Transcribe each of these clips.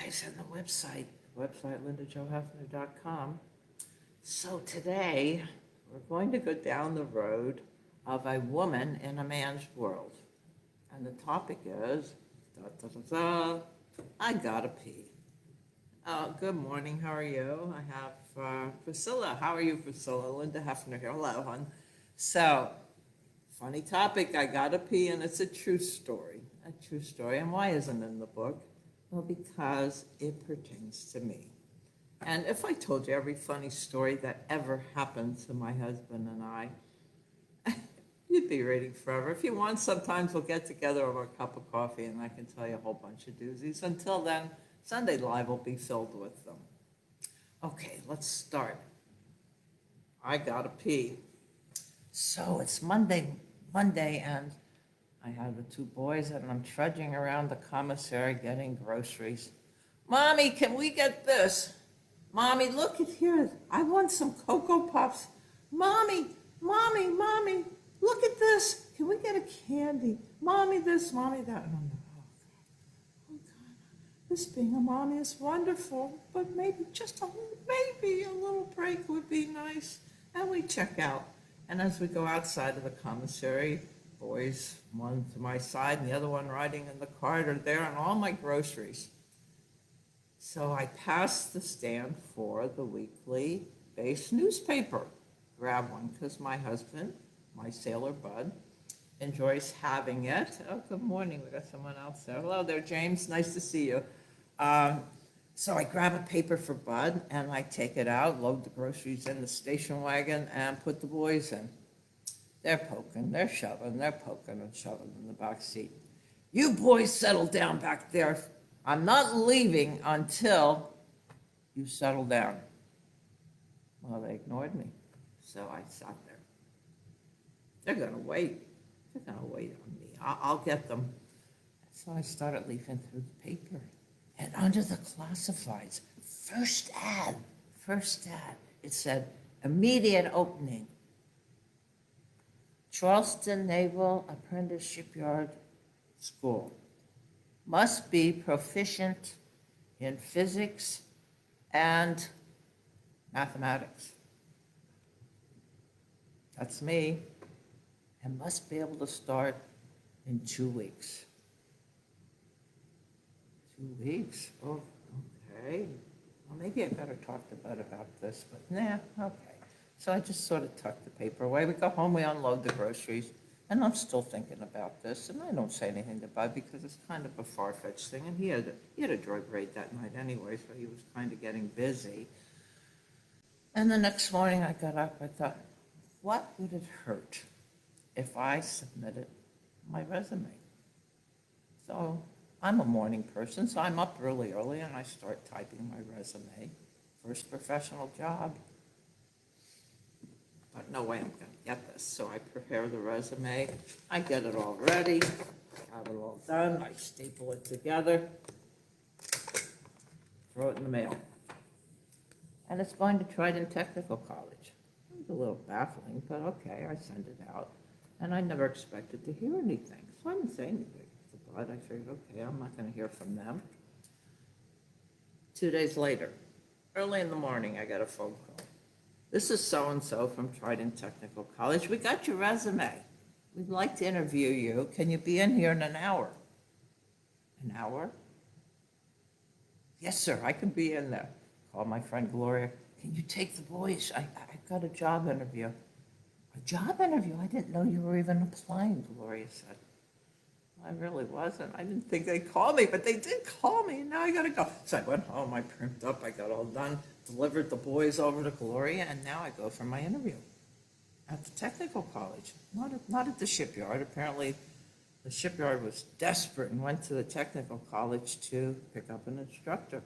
guys, and the website lindajoheffner.com. So today, we're going to go down the road of a woman in a man's world. And the topic is, da, da, da, da, I gotta pee. Good morning, how are you? I have Priscilla. How are you, Priscilla? Linda Heffner here. Hello, hon. So, funny topic, I gotta pee, and it's a true story. A true story. And why isn't it in the book? Well, because it pertains to me. And if I told you every funny story that ever happened to my husband and I, you'd be reading forever. If you want, sometimes we'll get together over a cup of coffee and I can tell you a whole bunch of doozies. Until then, Sunday Live will be filled with them. Okay, let's start. I gotta pee. So it's Monday, and I have the two boys and I'm trudging around the commissary getting groceries. Mommy, can we get this? Mommy, look at here. I want some Cocoa Puffs. Mommy, look at this. Can we get a candy? Mommy this, mommy that. And I'm like, oh God, this being a mommy is wonderful, but maybe a little break would be nice. And we check out. And as we go outside of the commissary, boys, one to my side and the other one riding in the cart, are there and all my groceries. So I passed the stand for the weekly base newspaper. Grab one because my husband, my sailor bud, enjoys having it. Oh, good morning. We got someone else there. Hello there, James. Nice to see you. So I grab a paper for Bud and I take it out, load the groceries in the station wagon and put the boys in. They're poking, they're shoving, they're poking and shoving in the back seat. You boys settle down back there. I'm not leaving until you settle down. Well, they ignored me, so I sat there. They're gonna wait. They're gonna wait on me. I'll get them. So I started leafing through the paper. And under the classifieds, first ad, it said, immediate opening. Charleston Naval Apprentice Shipyard School. Must be proficient in physics and mathematics. That's me. And must be able to start in 2 weeks. 2 weeks? Oh, okay. Well, maybe I better talk to Bud about this, but nah, okay. So I just sort of tucked the paper away. We go home, we unload the groceries, and I'm still thinking about this, and I don't say anything to Bud because it's kind of a far-fetched thing, and he had a drug raid that night anyway, so he was kind of getting busy. And the next morning I got up, I thought, what would it hurt if I submitted my resume? So I'm a morning person, so I'm up really early and I start typing my resume. First professional job. But no way I'm going to get this. So I prepare the resume. I get it all ready. Have it all done. I staple it together. Throw it in the mail. And it's going to Trident Technical College. It's a little baffling, but okay, I send it out. And I never expected to hear anything. So I didn't say anything. But I figured, okay, I'm not going to hear from them. 2 days later, early in the morning, I got a phone call. This is so-and-so from Trident Technical College. We got your resume. We'd like to interview you. Can you be in here in an hour? An hour? Yes, sir, I can be in there. Call my friend Gloria. Can you take the boys? I got a job interview. A job interview? I didn't know you were even applying, Gloria said. I really wasn't. I didn't think they'd call me, but they did call me, and now I gotta go. So I went home, I primed up, I got all done, delivered the boys over to Gloria, and now I go for my interview at the technical college, not at the shipyard. Apparently, the shipyard was desperate and went to the technical college to pick up an instructor.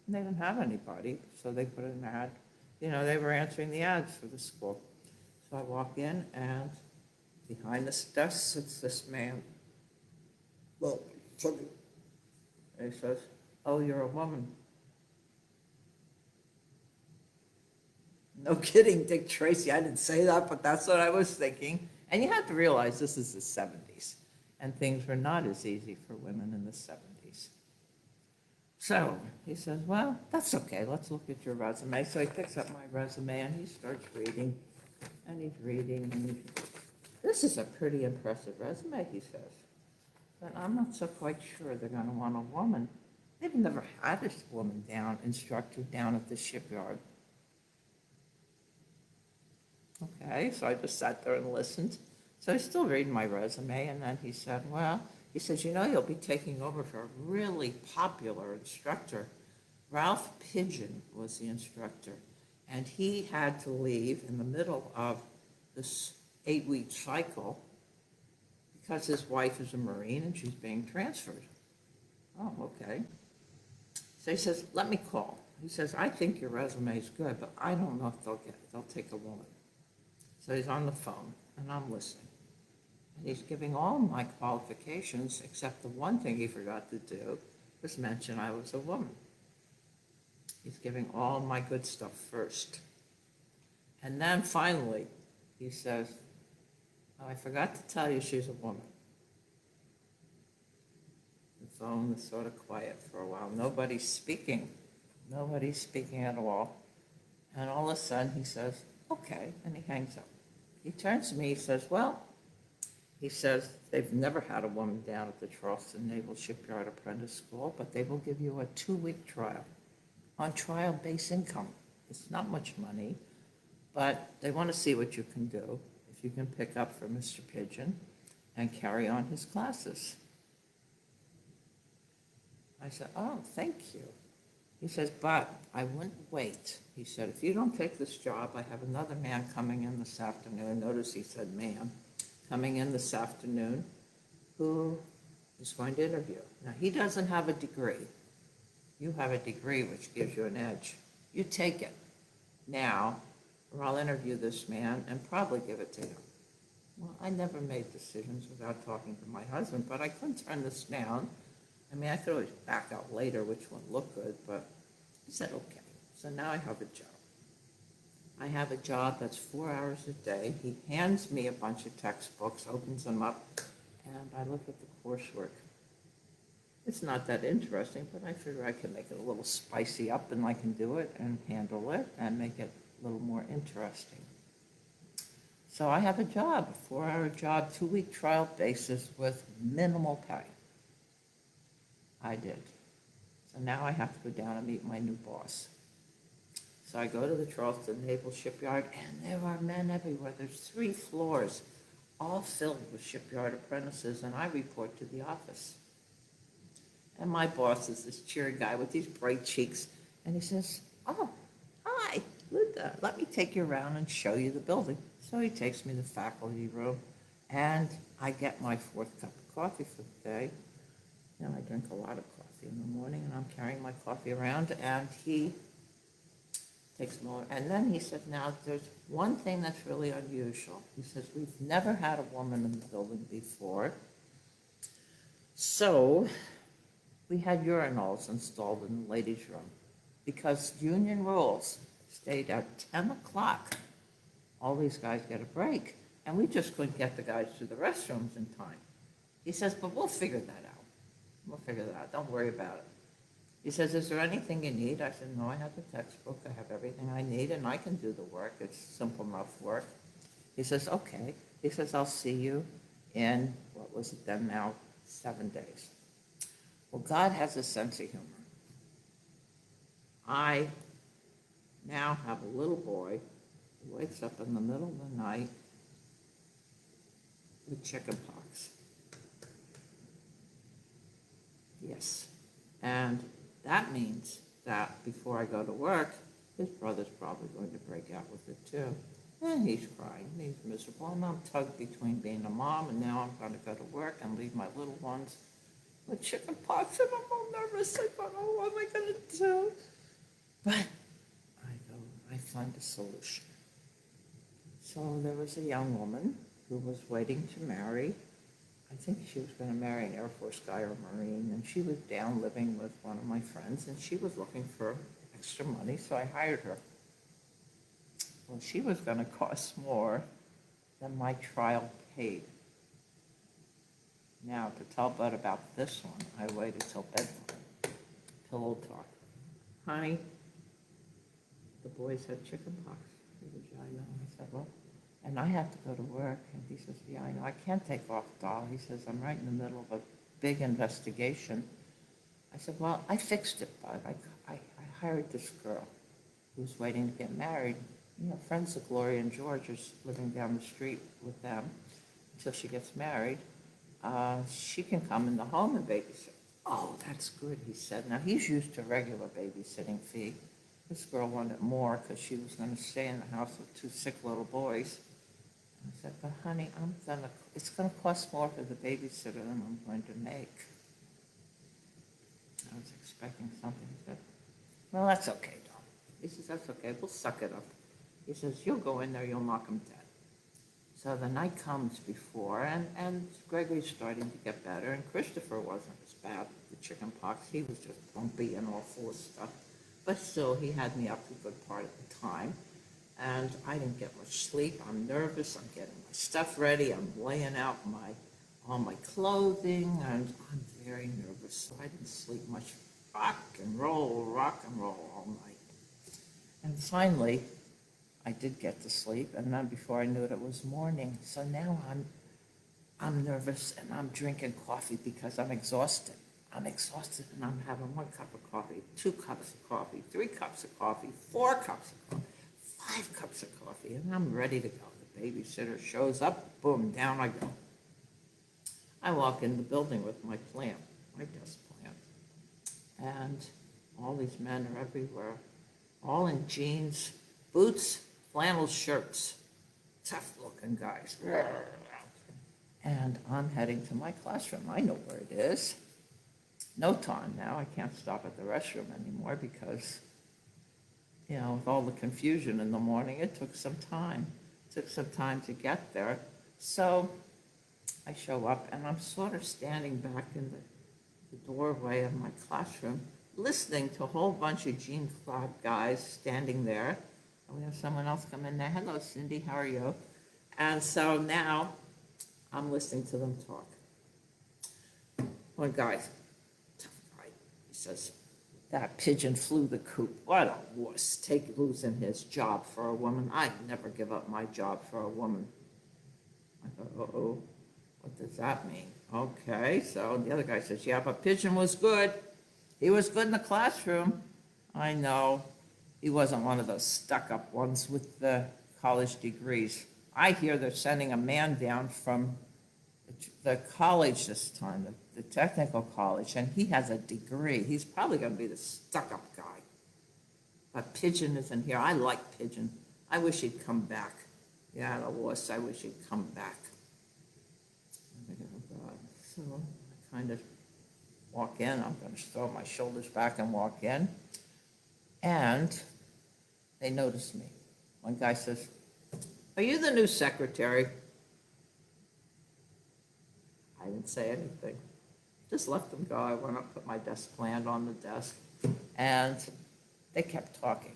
And they didn't have anybody, so they put an ad. You know, they were answering the ads for the school. So I walk in, and behind this desk sits this man. Well, something. And he says, oh, you're a woman. No kidding, Dick Tracy. I didn't say that, but that's what I was thinking. And you have to realize this is the 70s, and things were not as easy for women in the 70s. So he says, well, that's okay. Let's look at your resume. So he picks up my resume and he starts reading and he's reading and this is a pretty impressive resume, he says. But I'm not so quite sure they're going to want a woman. They've never had a woman instructor down at the shipyard. Okay, so I just sat there and listened. So he's still reading my resume, and then he said, well, he says, you'll be taking over for a really popular instructor. Ralph Pigeon was the instructor, and he had to leave in the middle of this 8-week cycle because his wife is a Marine and she's being transferred. Oh, okay. So he says, let me call. He says, I think your resume is good, but I don't know if they'll take a woman. So he's on the phone, and I'm listening. And he's giving all my qualifications, except the one thing he forgot to do was mention I was a woman. He's giving all my good stuff first. And then finally, he says, oh, I forgot to tell you she's a woman. The phone is sort of quiet for a while. Nobody's speaking. Nobody's speaking at all. And all of a sudden, he says, okay, and he hangs up. He turns to me, he says, well, he says, they've never had a woman down at the Charleston Naval Shipyard Apprentice School, but they will give you a 2-week trial on trial-based income. It's not much money, but they want to see what you can do, if you can pick up for Mr. Pigeon and carry on his classes. I said, oh, thank you. He says, but I wouldn't wait. He said, if you don't take this job, I have another man coming in this afternoon. Notice he said man, coming in this afternoon, who is going to interview. Now, he doesn't have a degree. You have a degree, which gives you an edge. You take it now, or I'll interview this man and probably give it to him. Well, I never made decisions without talking to my husband, but I couldn't turn this down. I mean, I could always back out later, which wouldn't look good, but he said, okay. So now I have a job. I have a job that's 4 hours a day. He hands me a bunch of textbooks, opens them up, and I look at the coursework. It's not that interesting, but I figure I can make it a little spicy up, and I can do it and handle it and make it a little more interesting. So I have a job, a 4-hour job, 2-week trial basis with minimal pay. I did. So now I have to go down and meet my new boss. So I go to the Charleston Naval Shipyard, and there are men everywhere. There's 3 floors, all filled with shipyard apprentices, and I report to the office. And my boss is this cheery guy with these bright cheeks, and he says, oh, hi, Linda, let me take you around and show you the building. So he takes me to the faculty room, and I get my 4th cup of coffee for the day. And I drink a lot of coffee in the morning, and I'm carrying my coffee around, and he takes more. And then he said, now, there's one thing that's really unusual. He says, we've never had a woman in the building before. So we had urinals installed in the ladies' room because union rules stayed at 10 o'clock. All these guys get a break, and we just couldn't get the guys to the restrooms in time. He says, but we'll figure that out. We'll figure that out. Don't worry about it. He says, is there anything you need? I said, no, I have the textbook. I have everything I need, and I can do the work. It's simple enough work. He says, okay. He says, I'll see you in, what was it then now, 7 days. Well, God has a sense of humor. I now have a little boy who wakes up in the middle of the night with chicken pox. Yes. And that means that before I go to work, his brother's probably going to break out with it too. And he's crying, he's miserable, and I'm tugged between being a mom and now I'm going to go to work and leave my little ones with chicken pox, and I'm all nervous. I thought, oh, what am I going to do? But I find a solution. So there was a young woman who was waiting to marry. I think she was going to marry an Air Force guy or Marine, and she was down living with one of my friends, and she was looking for extra money, so I hired her. Well, she was going to cost more than my trial paid. Now, to tell Bud about this one, I waited till bedtime. pillow talk. Honey, the boys had chicken pox. He goes, yeah, I know. I said, well, and I have to go to work. And he says, yeah, I know. I can't take off, doll. He says, I'm right in the middle of a big investigation. I said, well, I fixed it, bud. I hired this girl who was waiting to get married. You know, friends of Gloria and George is living down the street with them until she gets married. She can come in the home and babysit. Oh, that's good, he said. Now, he's used to regular babysitting fee. This girl wanted more because she was going to stay in the house with 2 sick little boys. I said, but honey, it's going to cost more for the babysitter than I'm going to make. I was expecting something. He said, well, that's okay, Dom. He says, that's okay, we'll suck it up. He says, you'll go in there, you'll knock them dead. So the night comes before, and Gregory's starting to get better, and Christopher wasn't as bad with the chicken pox. He was just bumpy and all full of stuff. But still, he had me up a good part of the time, and I didn't get much sleep. I'm nervous. I'm getting my stuff ready. I'm laying out all my clothing, and I'm very nervous. So I didn't sleep much. Rock and roll all night. And finally, I did get to sleep, and then before I knew it, it was morning. So now I'm nervous, and I'm drinking coffee because I'm exhausted. I'm exhausted, and I'm having 1 cup of coffee, 2 cups of coffee, 3 cups of coffee, 4 cups of coffee, 5 cups of coffee, and I'm ready to go. The babysitter shows up, boom, down I go. I walk in the building with my plant, my desk plant, and all these men are everywhere, all in jeans, boots, flannel shirts, tough-looking guys. And I'm heading to my classroom. I know where it is. No time now. I can't stop at the restroom anymore because, you know, with all the confusion in the morning, it took some time. It took some time to get there. So I show up, and I'm sort of standing back in the doorway of my classroom, listening to a whole bunch of jean-clad guys standing there. And we have someone else come in there. Hello, Cindy, how are you? And so now I'm listening to them talk. One guy, tough guy, he says, that pigeon flew the coop. What a wuss, losing his job for a woman. I'd never give up my job for a woman. I thought, uh-oh, what does that mean? Okay, so the other guy says, yeah, but Pigeon was good. He was good in the classroom. I know. He wasn't one of those stuck-up ones with the college degrees. I hear they're sending a man down from the college this time, the technical college, and he has a degree. He's probably going to be the stuck-up guy. But Pigeon isn't here. I like Pigeon. I wish he'd come back. Yeah, the wuss, I wish he'd come back. Oh, God. So I kind of walk in. I'm going to throw my shoulders back and walk in. And they notice me. One guy says, are you the new secretary? I didn't say anything. Just let them go. I went up, put my desk plant on the desk, and they kept talking.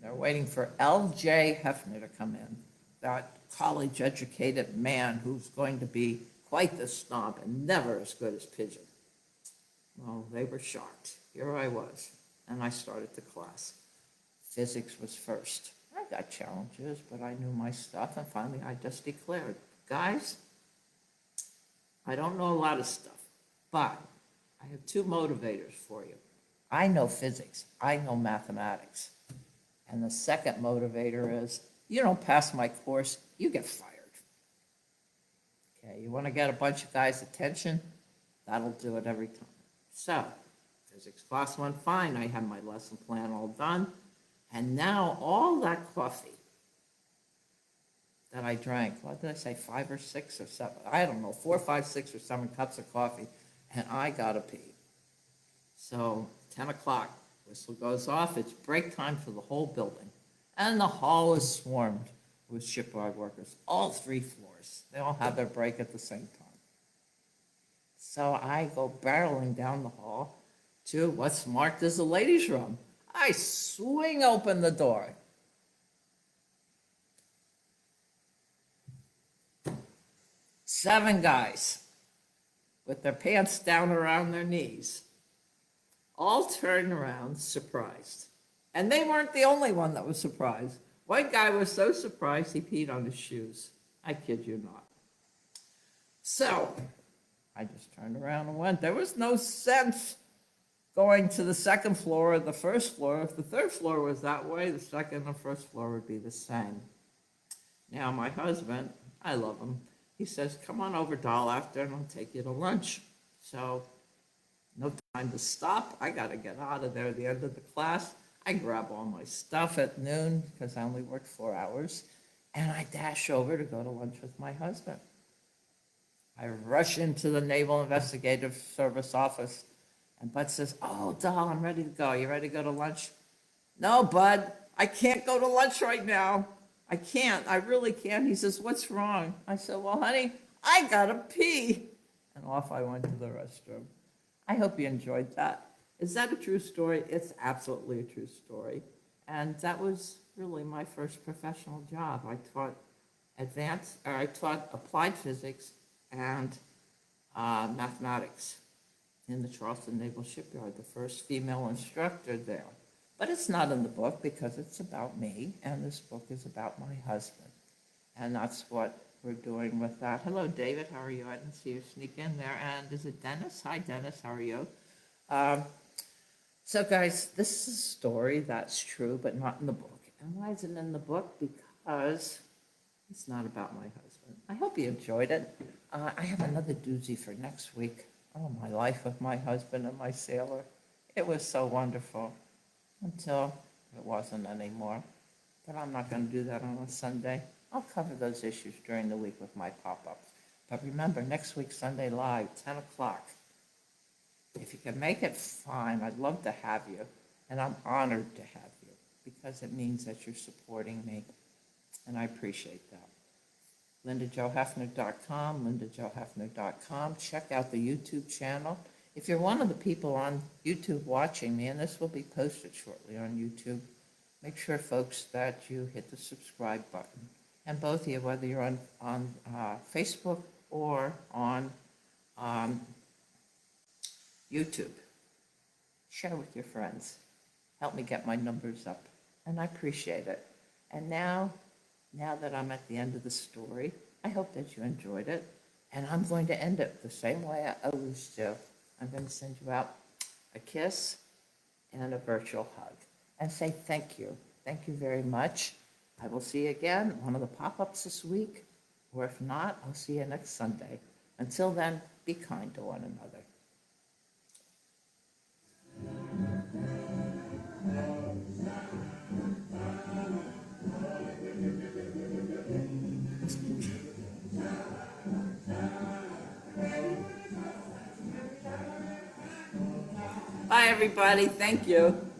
They're waiting for L.J. Heffner to come in, that college-educated man who's going to be quite the snob and never as good as Pigeon. Well, they were shocked. Here I was, and I started the class. Physics was first. I got challenges, but I knew my stuff, and finally I just declared, guys, I don't know a lot of stuff, but I have 2 motivators for you. I know physics. I know mathematics. And the second motivator is, you don't pass my course, you get fired. Okay, you want to get a bunch of guys' attention? That'll do it every time. So, physics class went fine. I had my lesson plan all done. And now all that coffee that I drank, what did I say, 5 or 6 or 7? I don't know, 4, 5, 6 or 7 cups of coffee, and I gotta pee. So 10 o'clock, whistle goes off. It's break time for the whole building. And the hall is swarmed with shipyard workers, all 3 floors. They all have their break at the same time. So I go barreling down the hall to what's marked as the ladies' room. I swing open the door. Seven guys with their pants down around their knees. all turned around surprised. And they weren't the only one that was surprised. One guy was so surprised he peed on his shoes. I kid you not. So I just turned around and went. There was no sense going to the second floor or the first floor. If the third floor was that way, the second and first floor would be the same. Now, my husband, I love him. He says, come on over, doll, after, and I'll take you to lunch. So, no time to stop. I got to get out of there at the end of the class. I grab all my stuff at noon because I only worked 4 hours, and I dash over to go to lunch with my husband. I rush into the Naval Investigative Service office, and Bud says, oh, doll, I'm ready to go. You ready to go to lunch? No, Bud, I can't go to lunch right now. I can't. I really can't. He says, what's wrong? I said, well, honey, I gotta pee. And off I went to the restroom. I hope you enjoyed that. Is that a true story? It's absolutely a true story. And that was really my first professional job. I taught applied physics and mathematics in the Charleston Naval Shipyard, the first female instructor there. But it's not in the book because it's about me, and this book is about my husband. And that's what we're doing with that. Hello, David. How are you? I didn't see you sneak in there. And is it Dennis? Hi, Dennis. How are you? So, guys, this is a story that's true, but not in the book. And why is it in the book? Because it's not about my husband. I hope you enjoyed it. I have another doozy for next week. Oh, my life with my husband and my sailor. It was so wonderful until it wasn't anymore. But I'm not going to do that on a Sunday. I'll cover those issues during the week with my pop-ups. But remember, next week, Sunday Live, 10 o'clock. If you can make it, fine. I'd love to have you. And I'm honored to have you because it means that you're supporting me. And I appreciate that. LindaJoHeffner.com, LindaJoHeffner.com. Check out the YouTube channel. If you're one of the people on YouTube watching me, and this will be posted shortly on YouTube, make sure, folks, that you hit the subscribe button. And both of you, whether you're on Facebook or on YouTube, share with your friends. Help me get my numbers up. And I appreciate it. And now that I'm at the end of the story, I hope that you enjoyed it. And I'm going to end it the same way I always do. I'm going to send you out a kiss and a virtual hug and say thank you. Thank you very much. I will see you again, one of the pop-ups this week, or if not, I'll see you next Sunday. Until then, be kind to one another. Bye, everybody. Thank you.